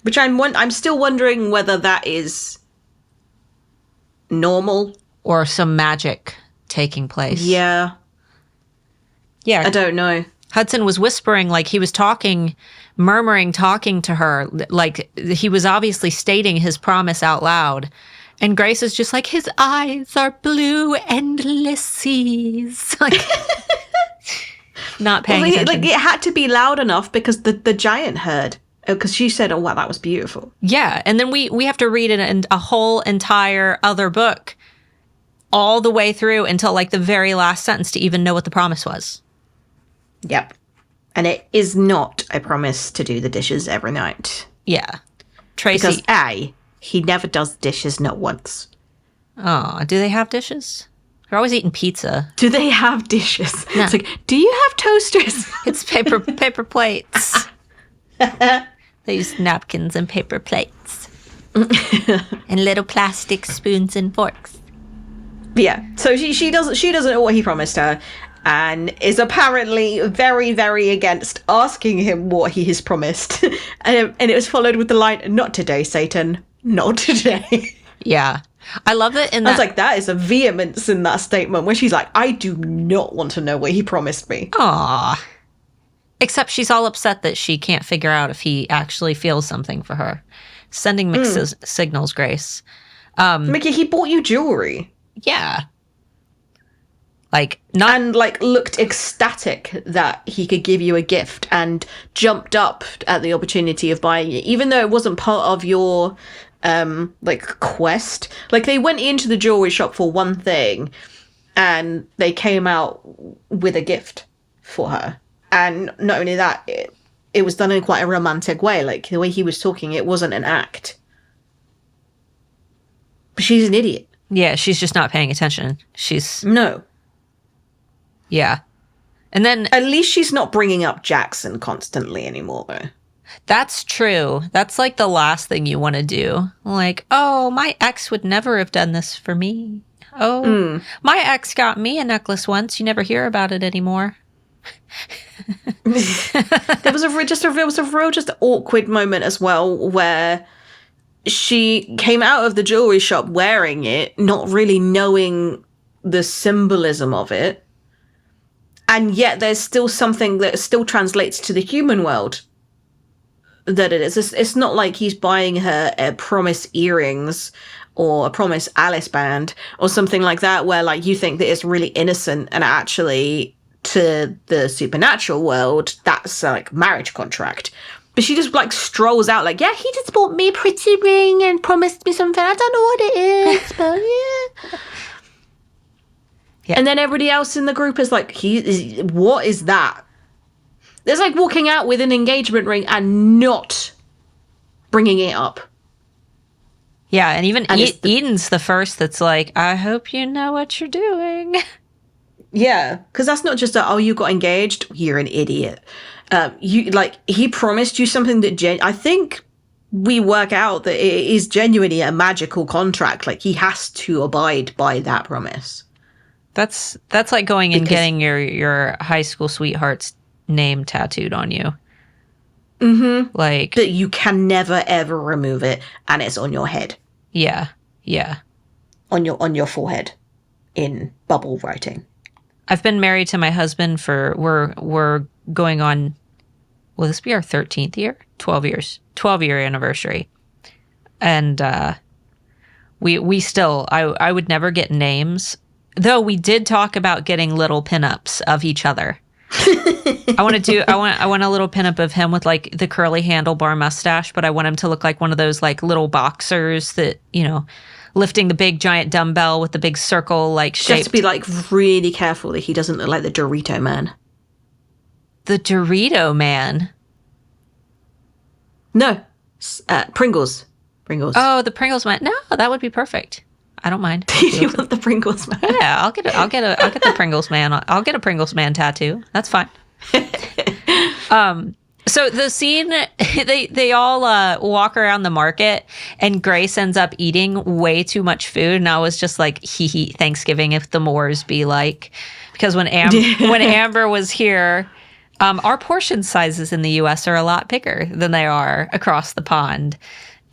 Which I'm still wondering whether that is normal. Or some magic taking place. Yeah. Yeah. I don't know. Hudson was whispering, like he was talking to her, like he was obviously stating his promise out loud. And Grace is just like, his eyes are blue, endless seas. Like, not paying attention. Like, it had to be loud enough because the giant heard. Because she said, oh, wow, that was beautiful. Yeah, and then we have to read a whole entire other book all the way through until like the very last sentence to even know what the promise was. Yep. And it is not a promise to do the dishes every night. Yeah. Tracy. Because he never does dishes, not once. Oh, do they have dishes? They're always eating pizza. Do they have dishes? No. It's like, do you have toasters? It's paper plates. They use napkins and paper plates. And little plastic spoons and forks. Yeah. So she doesn't know what he promised her. And is apparently very, very against asking him what he has promised. And it was followed with the line, not today, Satan. Not today. Yeah. I love it. I was like, that is a vehemence in that statement where she's like, I do not want to know what he promised me. Aww. Except she's all upset that she can't figure out if he actually feels something for her. Sending mixed signals, Grace. Mickey, he bought you jewelry. Yeah. Like, not... And, like, looked ecstatic that he could give you a gift and jumped up at the opportunity of buying it, even though it wasn't part of your, like, quest. Like, they went into the jewelry shop for one thing, and they came out with a gift for her. And not only that, it was done in quite a romantic way. Like, the way he was talking, it wasn't an act. But she's an idiot. Yeah, she's just not paying attention. She's... No. Yeah. And then... At least she's not bringing up Jackson constantly anymore, though. That's true. That's, like, the last thing you want to do. Like, oh, my ex would never have done this for me. Oh, my ex got me a necklace once. You never hear about it anymore. There was a real awkward moment as well where she came out of the jewelry shop wearing it, not really knowing the symbolism of it. And yet there's still something that still translates to the human world that it is. It's not like he's buying her a promise earrings or a promise Alice band or something like that, where like you think that it's really innocent and actually to the supernatural world, that's like marriage contract. But she just like strolls out like, yeah, he just bought me a pretty ring and promised me something. I don't know what it is, but yeah. Yeah. And then everybody else in the group is like, what is that? It's like walking out with an engagement ring and not bringing it up. Yeah, and even Eden's the first that's like, I hope you know what you're doing. Yeah, because that's not just you got engaged, you're an idiot. He promised you something that I think we work out that it is genuinely a magical contract. Like, he has to abide by that promise. That's like going and getting your high school sweetheart's name tattooed on you. Mm-hmm. Like, that you can never ever remove it, and it's on your head. Yeah, yeah. On your forehead, in bubble writing. I've been married to my husband for we're going on. Will this be our 13th year? 12 years. 12-year anniversary, and we still. I would never get names. Though we did talk about getting little pinups of each other. I want a little pinup of him with like the curly handlebar mustache, but I want him to look like one of those like little boxers that, you know, lifting the big giant dumbbell with the big circle like shape. Just to be like really careful that he doesn't look like the Dorito Man. The Dorito Man? No, Pringles. Pringles. Oh, the Pringles Man. No, that would be perfect. I don't mind. You want the Pringles Man? Yeah, I'll get the Pringles Man. I'll get a Pringles Man tattoo. That's fine. So the scene, they all walk around the market, and Grace ends up eating way too much food, and I was just like, hee Thanksgiving if the Moors be like, because when Amber was here, our portion sizes in the U.S. are a lot bigger than they are across the pond.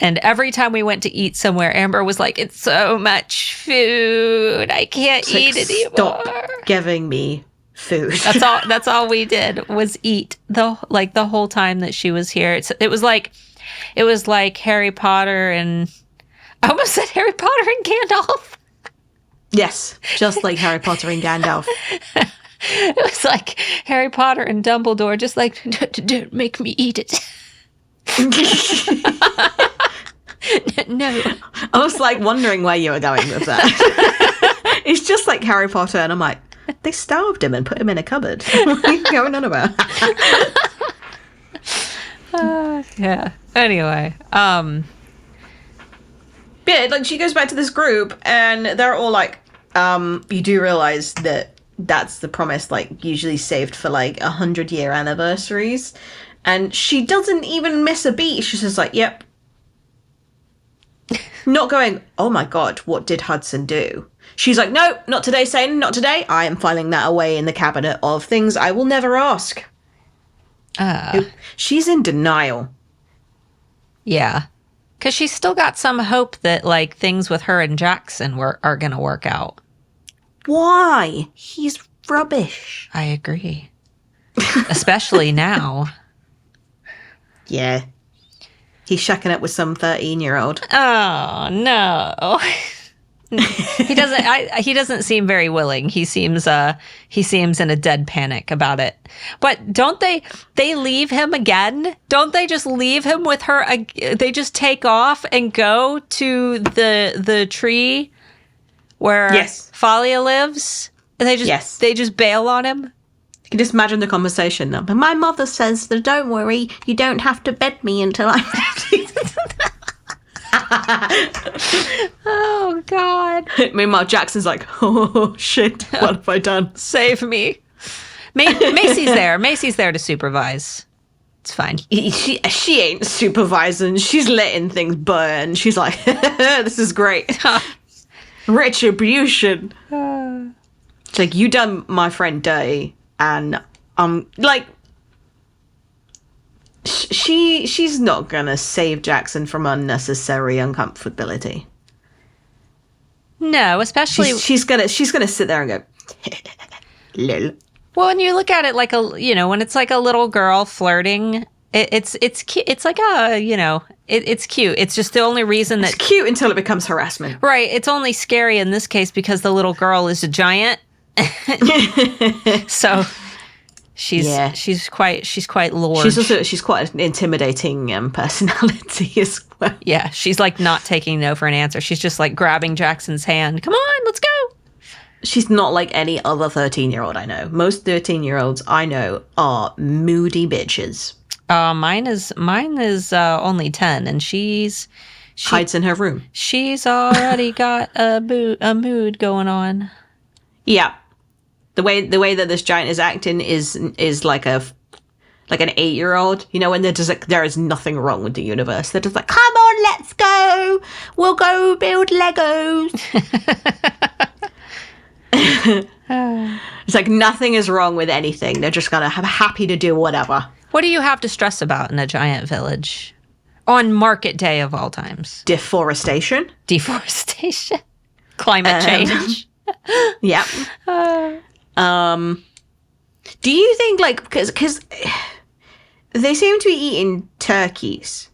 And every time we went to eat somewhere, Amber was like, it's so much food. I can't eat it anymore. Stop giving me food. That's all we did was eat the whole time that she was here. It was like Harry Potter and I almost said Harry Potter and Gandalf. Yes, just like Harry Potter and Gandalf. It was like Harry Potter and Dumbledore, just like, don't make me eat it. No. I was like wondering where you were going with that. It's just like Harry Potter, and I'm like, they starved him and put him in a cupboard. What are you going on about? Yeah. Anyway, yeah, like she goes back to this group, and they're all like, you do realize that that's the promise, like usually saved for like 100-year anniversaries, and she doesn't even miss a beat. She's just like, yep. Not going, oh my God, what did Hudson do? She's like, no, not today, Satan, not today. I am filing that away in the cabinet of things I will never ask. She's in denial. Yeah. Because she's still got some hope that, like, things with her and Jackson are going to work out. Why? He's rubbish. I agree. Especially now. Yeah. He's shacking up with some 13-year-old. Oh, no. He doesn't seem very willing. He seems in a dead panic about it. But don't they leave him again? Don't they just leave him with her? They just take off and go to the tree where Falia lives? And they just bail on him? You can just imagine the conversation. But my mother says that don't worry, you don't have to bed me until I'm ready. Oh, God. Meanwhile, Jackson's like, oh, shit, what have I done? Save me. Macy's there. Macy's there to supervise. It's fine. She ain't supervising. She's letting things burn. She's like, this is great. Retribution. It's like, you done my friend dirty, and like, she's not gonna save Jackson from unnecessary uncomfortability. No, especially she's gonna sit there and go, lol. Well, when you look at it like when it's like a little girl flirting, it's cute. It's like it's cute. It's just the only reason that it's cute until it becomes harassment. Right. It's only scary in this case because the little girl is a giant. So she's quite large. She's quite an intimidating personality as well. Yeah, she's like not taking no for an answer. She's just like grabbing Jackson's hand. Come on, let's go. She's not like any other 13-year-old I know. Most 13-year-olds I know are moody bitches. Mine is only 10, and she hides in her room. She's already got a mood going on. Yeah. The way that this giant is acting is like an 8-year-old. You know, when they're just like, there is nothing wrong with the universe. They're just like, come on, let's go. We'll go build Legos. It's like nothing is wrong with anything. They're just gonna happy to do whatever. What do you have to stress about in a giant village on market day of all times? Deforestation. Climate change. Yep. Do you think, like, because they seem to be eating turkeys,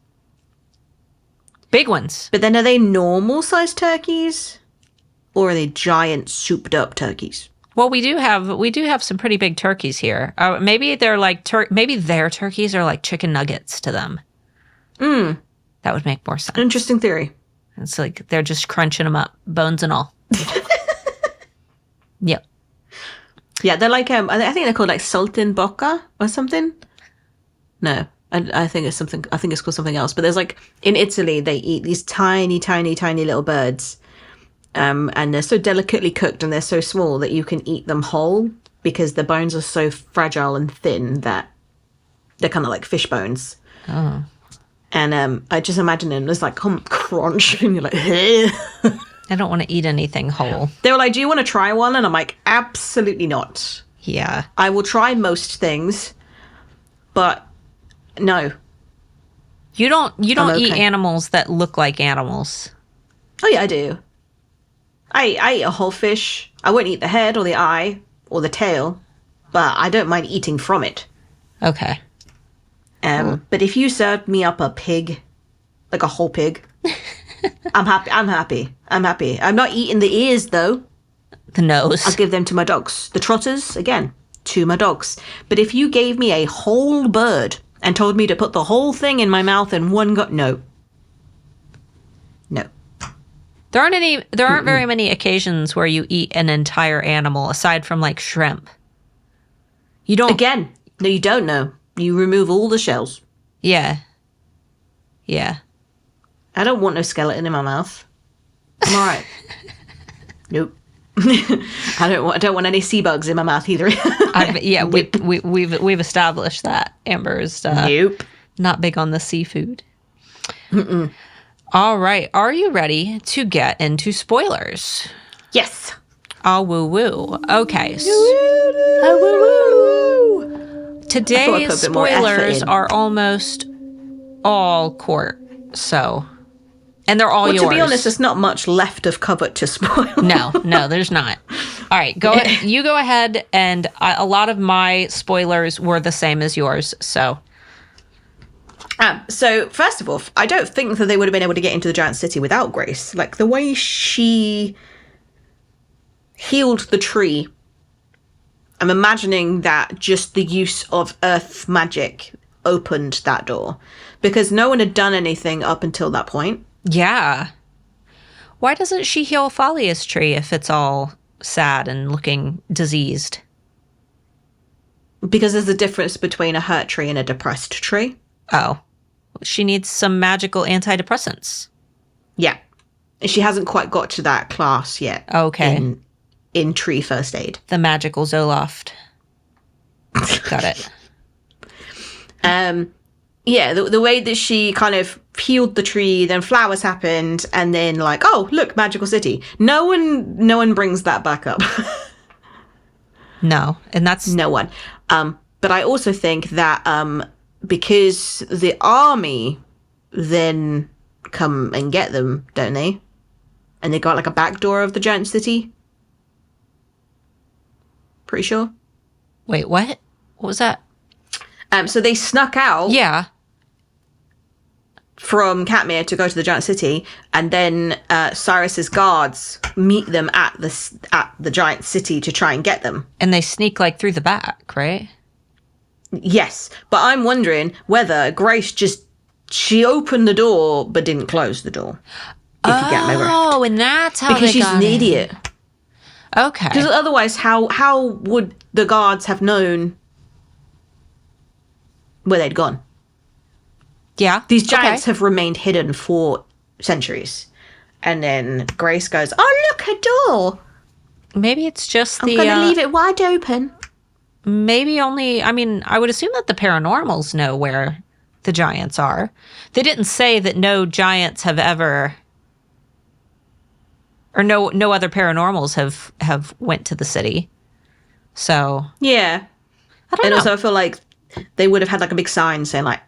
big ones, but then are they normal sized turkeys, or are they giant souped up turkeys? Well, we do have some pretty big turkeys here. Maybe they're like maybe their turkeys are like chicken nuggets to them. That would make more sense. Interesting theory. It's like they're just crunching them up, bones and all. Yep. Yeah, they're like I think they're called like saltimbocca or something. No, I think it's something. I think it's called something else. But there's like in Italy, they eat these tiny, tiny, tiny little birds, and they're so delicately cooked and they're so small that you can eat them whole because the bones are so fragile and thin that they're kind of like fish bones. Oh. And I just imagine them as like crunch, and you're like, hey. I don't want to eat anything whole. They were like, do you want to try one? And I'm like, absolutely not. Yeah. I will try most things, but no. You don't eat animals that look like animals. Oh yeah, I do. I eat a whole fish. I won't eat the head or the eye or the tail, but I don't mind eating from it. Okay. Cool. But if you served me up a pig, like a whole pig, I'm happy. I'm not eating the ears, though. The nose. I'll give them to my dogs. The trotters, again, to my dogs. But if you gave me a whole bird and told me to put the whole thing in my mouth in one go... No. There aren't very many occasions where you eat an entire animal, aside from, like, shrimp. You don't... Again, no, you don't know. You remove all the shells. Yeah. Yeah. I don't want no skeleton in my mouth. I'm all right. Nope. I don't want any sea bugs in my mouth either. Nope. We've established that Amber's nope. Not big on the seafood. Mm-mm. All right, are you ready to get into spoilers? Yes. Oh woo woo. Okay. Today's spoilers are almost all court. So, and they're all yours. To be honest, there's not much left of Covet to spoil. No, there's not. All right, you go ahead, and a lot of my spoilers were the same as yours, so. So, first of all, I don't think that they would have been able to get into the giant city without Grace. Like, the way she healed the tree, I'm imagining that just the use of earth magic opened that door. Because no one had done anything up until that point. Yeah. Why doesn't she heal Falia's tree if it's all sad and looking diseased? Because there's a difference between a hurt tree and a depressed tree. Oh. She needs some magical antidepressants. Yeah. She hasn't quite got to that class yet. Okay. In tree first aid. The magical Zoloft. Got it. Yeah, the way that she kind of healed the tree, then flowers happened, and then like, oh, look, magical city. No one brings that back up. No, and that's... No one. But I also think that because the army then come and get them, don't they? And they got like a back door of the giant city. Pretty sure. Wait, what? What was that? So they snuck out. Yeah. From Katmere to go to the giant city, and then Cyrus's guards meet them at the giant city to try and get them. And they sneak like through the back, right? Yes, but I'm wondering whether Grace she opened the door but didn't close the door. If you get my drift. Oh, and that's how because they she's got an in. idiot. Okay. Because otherwise, how would the guards have known where they'd gone? Yeah. These giants have remained hidden for centuries. And then Grace goes, oh, look, a door. Maybe it's just I'm going to leave it wide open. Maybe only, I mean, I would assume that the paranormals know where the giants are. They didn't say that no giants have ever, or no other paranormals have went to the city. So. Yeah. I don't know. And also I feel like they would have had like a big sign saying like,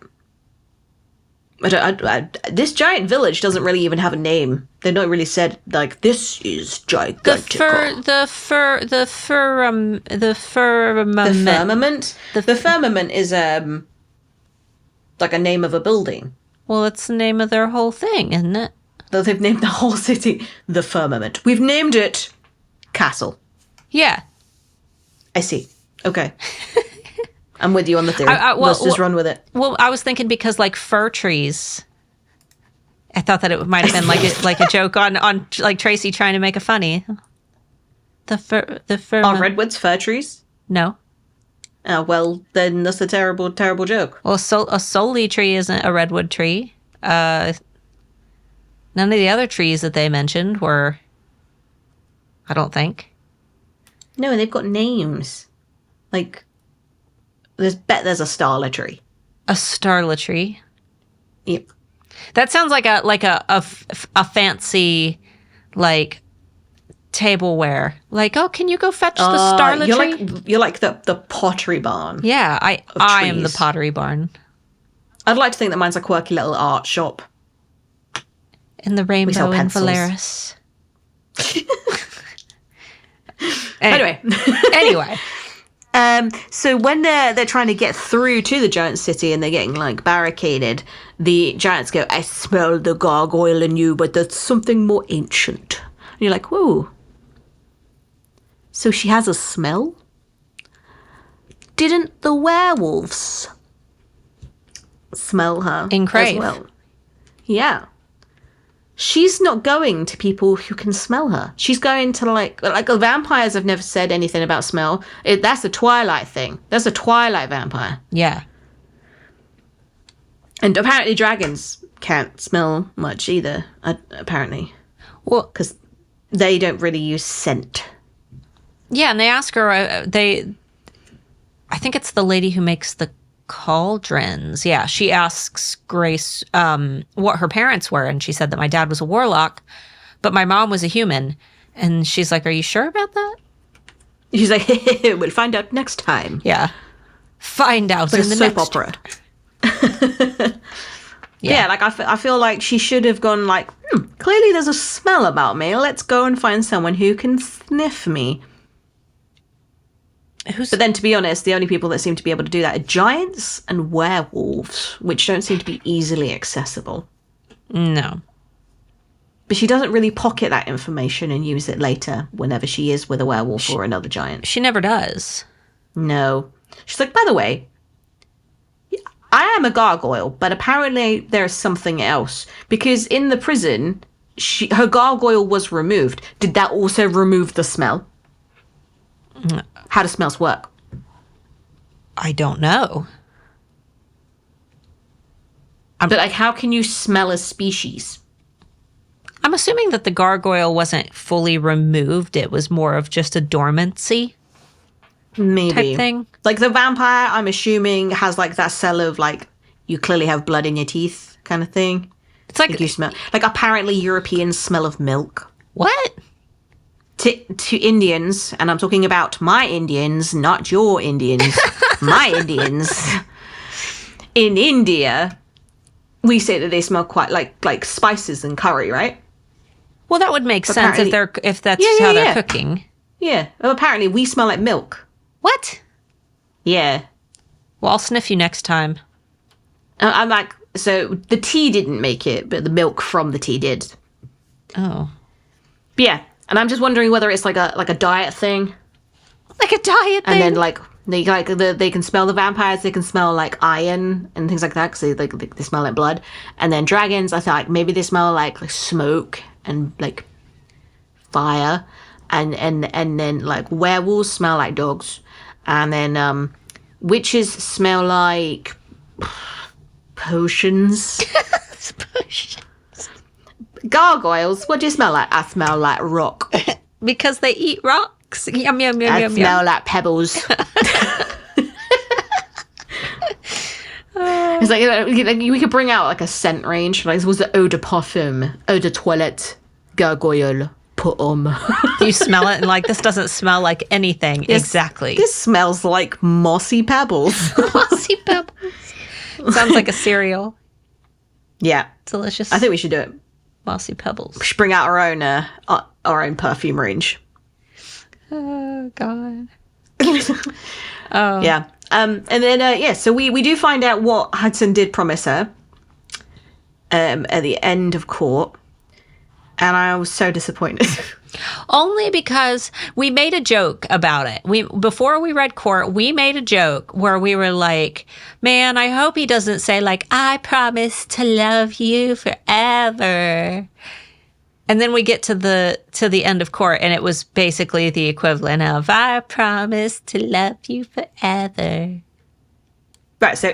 this giant village doesn't really even have a name. They've not really said like this is gigantical. The firmament. The firmament. The firmament is like a name of a building. Well, it's the name of their whole thing, isn't it? Though they've named the whole city the firmament. We've named it Castle. Yeah. I see. Okay. I'm with you on the theory. Let's just run with it. Well, I was thinking because like fir trees. I thought that it might have been like a joke on like Tracy trying to make a funny. The fir. Are redwoods fir trees? No. Well, then that's a terrible, terrible joke. Well, a Soli tree isn't a redwood tree. None of the other trees that they mentioned were. I don't think. No, they've got names. Like. There's a starla tree. A starla tree. Yep. That sounds like a fancy like tableware. Like, oh, can you go fetch the starla tree? You're like the pottery barn. Yeah, I am the pottery barn. I'd like to think that mine's a quirky little art shop. In the rainbow in Valeris. Anyway. So when they're trying to get through to the giant city and they're getting like barricaded, the giants go, I smell the gargoyle in you, but there's something more ancient. And you're like, whoa. So she has a smell? Didn't the werewolves smell her in Crave? As well? Yeah. She's not going to people who can smell her. She's going to like vampires have never said anything about smell. That's a Twilight thing. That's a Twilight vampire. Yeah. And apparently dragons can't smell much either, apparently. Well, because they don't really use scent. Yeah, and they ask her, I think it's the lady who makes the cauldrons. Yeah, she asks Grace what her parents were, and she said that my dad was a warlock, but my mom was a human. And she's like, are you sure about that? She's like, we'll find out next time. Yeah. Find out in the soap next opera. Yeah, like I feel like she should have gone like, clearly there's a smell about me. Let's go and find someone who can sniff me. But then, to be honest, the only people that seem to be able to do that are giants and werewolves, which don't seem to be easily accessible. No. But she doesn't really pocket that information and use it later whenever she is with a werewolf or another giant. She never does. No. She's like, by the way, I am a gargoyle, but apparently there's something else. Because in the prison, her gargoyle was removed. Did that also remove the smell? How do smells work? I don't know. But like, how can you smell a species? I'm assuming that the gargoyle wasn't fully removed. It was more of just a dormancy Maybe. type thing. Like the vampire, I'm assuming, has like that cell of like, you clearly have blood in your teeth kind of thing. It's like you smell. Like apparently Europeans smell of milk. What? To Indians, and I'm talking about my Indians, not your Indians, my Indians. In India, we say that they smell quite like spices and curry, right? Well, that would make sense if that's how they're cooking. Yeah. Well, apparently we smell like milk. What? Yeah. Well, I'll sniff you next time. I'm like, so the tea didn't make it, but the milk from the tea did. Oh. But yeah. And I'm just wondering whether it's like a diet thing. Like a diet thing? And then like they can smell the vampires, they can smell like iron and things like that because they smell like blood. And then dragons, I thought maybe they smell like smoke and like fire. And then like werewolves smell like dogs. And then witches smell like potions. Potions. Gargoyles, what do you smell like? I smell like rock. Because they eat rocks. Yum, yum, yum, I yum, smell yum. like pebbles. It's like we could bring out like a scent range. Like, was the eau de parfum, eau de toilette, gargoyle, pomme. You smell it and like, this doesn't smell like anything. Yes, exactly. This smells like mossy pebbles. Mossy pebbles. Sounds like a cereal. Yeah. Delicious. I think we should do it. Mossy pebbles. We should bring out our own perfume range. Oh, God. Oh. Yeah. And then, so we do find out what Hudson did promise her at the end of court. And I was so disappointed. Only because we made a joke about it. Before we read court, we made a joke where we were like, man, I hope he doesn't say like, I promise to love you forever. And then we get to the end of court, and it was basically the equivalent of, I promise to love you forever. Right, so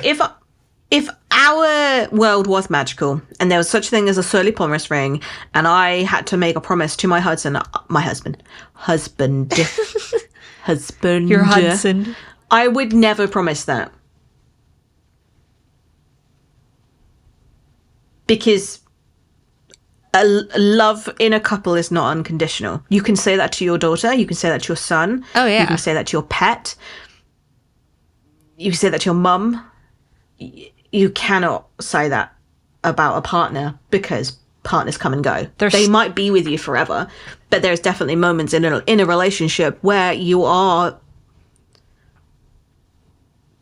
if our world was magical and there was such a thing as a Soli promise ring, and I had to make a promise to my husband, Your Hudson. I would never promise that. Because love in a couple is not unconditional. You can say that to your daughter. You can say that to your son. Oh, yeah. You can say that to your pet. You can say that to your mum. You cannot say that about a partner because partners come and go. They might be with you forever, but there's definitely moments in a relationship where you are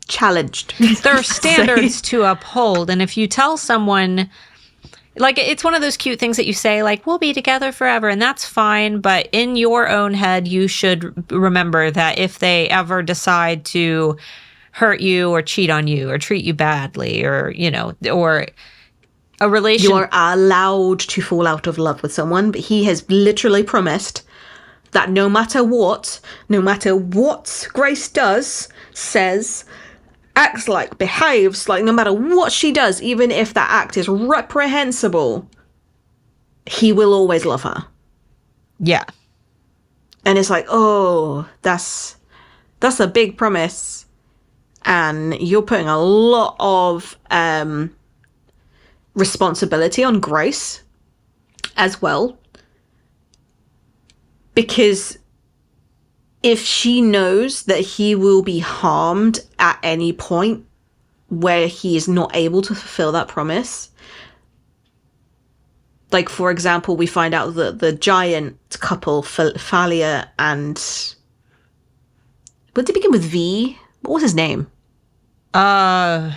challenged. There are standards to uphold, and if you tell someone, like, it's one of those cute things that you say, like, we'll be together forever, and that's fine, but in your own head, you should remember that if they ever decide to hurt you or cheat on you or treat you badly or, or a relation. You are allowed to fall out of love with someone, but he has literally promised that no matter what Grace does, says, acts like, behaves like, no matter what she does, even if that act is reprehensible, he will always love her. Yeah. And it's like, oh, that's a big promise. And you're putting a lot of responsibility on Grace as well. Because if she knows that he will be harmed at any point where he is not able to fulfill that promise, like, for example, we find out that the giant couple, Thalia and What did it begin with V? What was his name? Her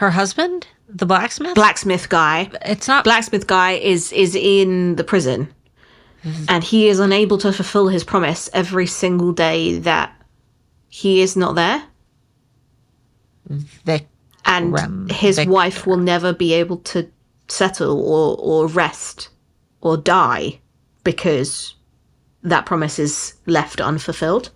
husband? The blacksmith? Blacksmith guy. It's not... Blacksmith guy is in the prison. And he is unable to fulfill his promise every single day that he is not there. And his wife will never be able to settle or rest or die because that promise is left unfulfilled.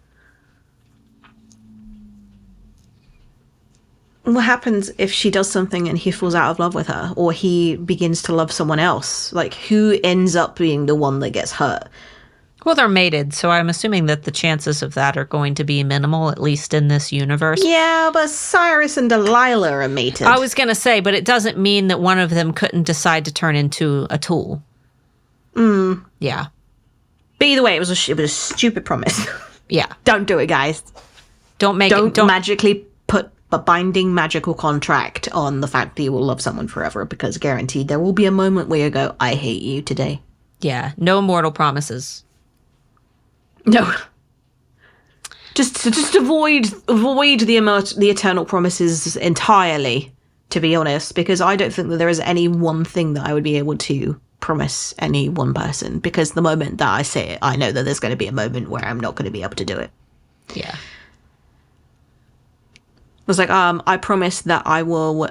What happens if she does something and he falls out of love with her, or he begins to love someone else? Like, who ends up being the one that gets hurt? Well, they're mated, so I'm assuming that the chances of that are going to be minimal, at least in this universe. Yeah, but Cyrus and Delilah are mated. I was going to say, but it doesn't mean that one of them couldn't decide to turn into a tool. Yeah. But either way, it was a stupid promise. Yeah. Don't do it, guys. Don't magically put a binding magical contract on the fact that you will love someone forever, because guaranteed there will be a moment where you go, I hate you today. Yeah. No mortal promises. No. Just avoid the eternal promises entirely, to be honest, because I don't think that there is any one thing that I would be able to promise any one person, because the moment that I say it, I know that there's going to be a moment where I'm not going to be able to do it. Yeah. It was like, I promise that I will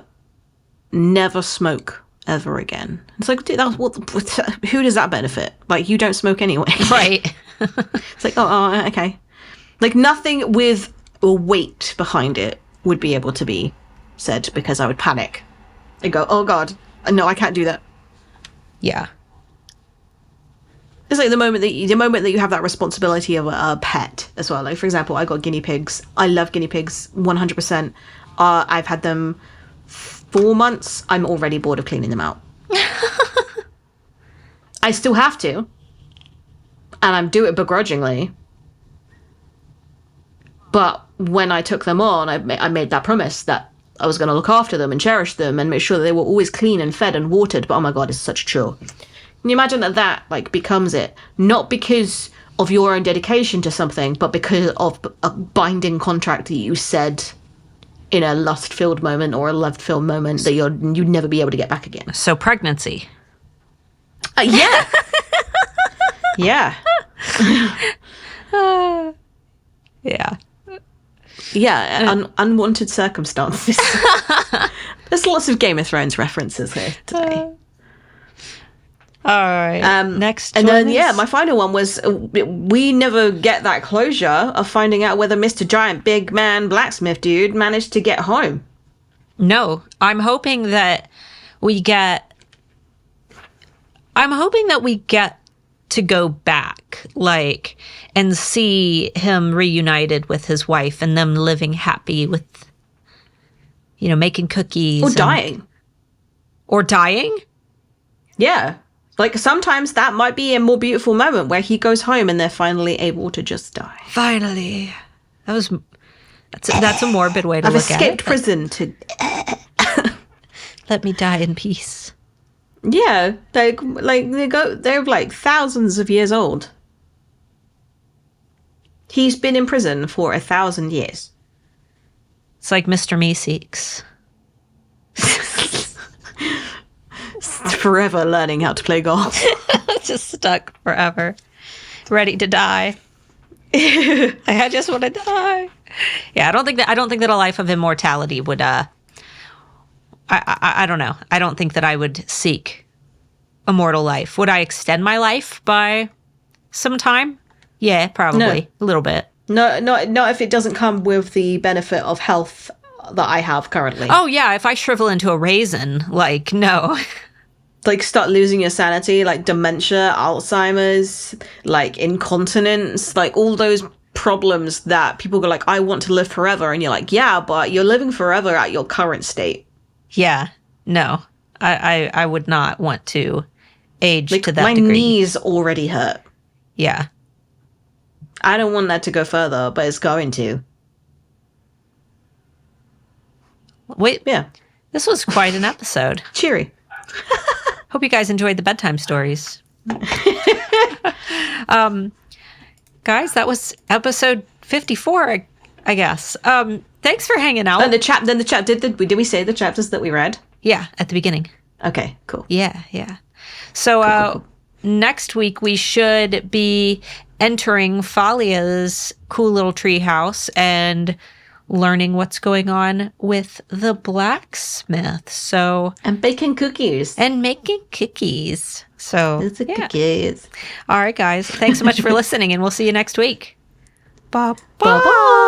never smoke ever again. It's like, dude, who does that benefit? Like, you don't smoke anyway. Right. It's like, oh, okay. Like, nothing with a weight behind it would be able to be said, because I would panic and go, oh God, no, I can't do that. Yeah. It's like the moment that you have that responsibility of a pet as well. Like, for example, I got guinea pigs. I love guinea pigs 100%. I've had them 4 months. I'm already bored of cleaning them out. I still have to, and I do it begrudgingly. But when I took them on, I made that promise that I was going to look after them and cherish them and make sure that they were always clean and fed and watered. But oh my God, it's such a chore. Can you imagine that like becomes it? Not because of your own dedication to something, but because of a binding contract that you said in a lust-filled moment or a love-filled moment that you'd never be able to get back again. So pregnancy. Yeah. Yeah. Yeah. Yeah, unwanted circumstances. There's lots of Game of Thrones references here today. All right. Next. And then, yeah, my final one was we never get that closure of finding out whether Mr. Giant Big Man Blacksmith Dude managed to get home. No, I'm hoping that we get to go back, like, and see him reunited with his wife and them living happy with, making cookies. Or dying. Or dying? Yeah. Like, sometimes that might be a more beautiful moment where he goes home and they're finally able to just die. Finally. That's a morbid way to I've look at it. I've escaped prison to... Let me die in peace. Yeah. They're like thousands of years old. He's been in prison for 1,000 years. It's like Mr. Meeseeks. Forever learning how to play golf. Just stuck forever. Ready to die. I just want to die. Yeah, I don't think that a life of immortality would I don't know. I don't think that I would seek immortal life. Would I extend my life by some time? Yeah, probably. A little bit. No, not if it doesn't come with the benefit of health that I have currently. Oh, yeah, if I shrivel into a raisin, like, no. Like, start losing your sanity, like dementia, Alzheimer's, like incontinence, like all those problems that people go like, I want to live forever. And you're like, yeah, but you're living forever at your current state. Yeah, no, I would not want to age like, to that my degree. My knees already hurt. Yeah. I don't want that to go further, but it's going to. Wait, yeah. This was quite an episode. Cheery. Hope you guys enjoyed the bedtime stories. Guys, that was episode 54, I guess. Thanks for hanging out. And did we say the chapters that we read? Yeah, at the beginning. Okay, cool. Yeah. So Cool. next week we should be entering Falia's cool little tree house and learning what's going on with the blacksmith. So And baking cookies. and making cookies. So It's a cookies. All right, guys. Thanks so much for listening, and we'll see you next week. Bye. Bye-bye.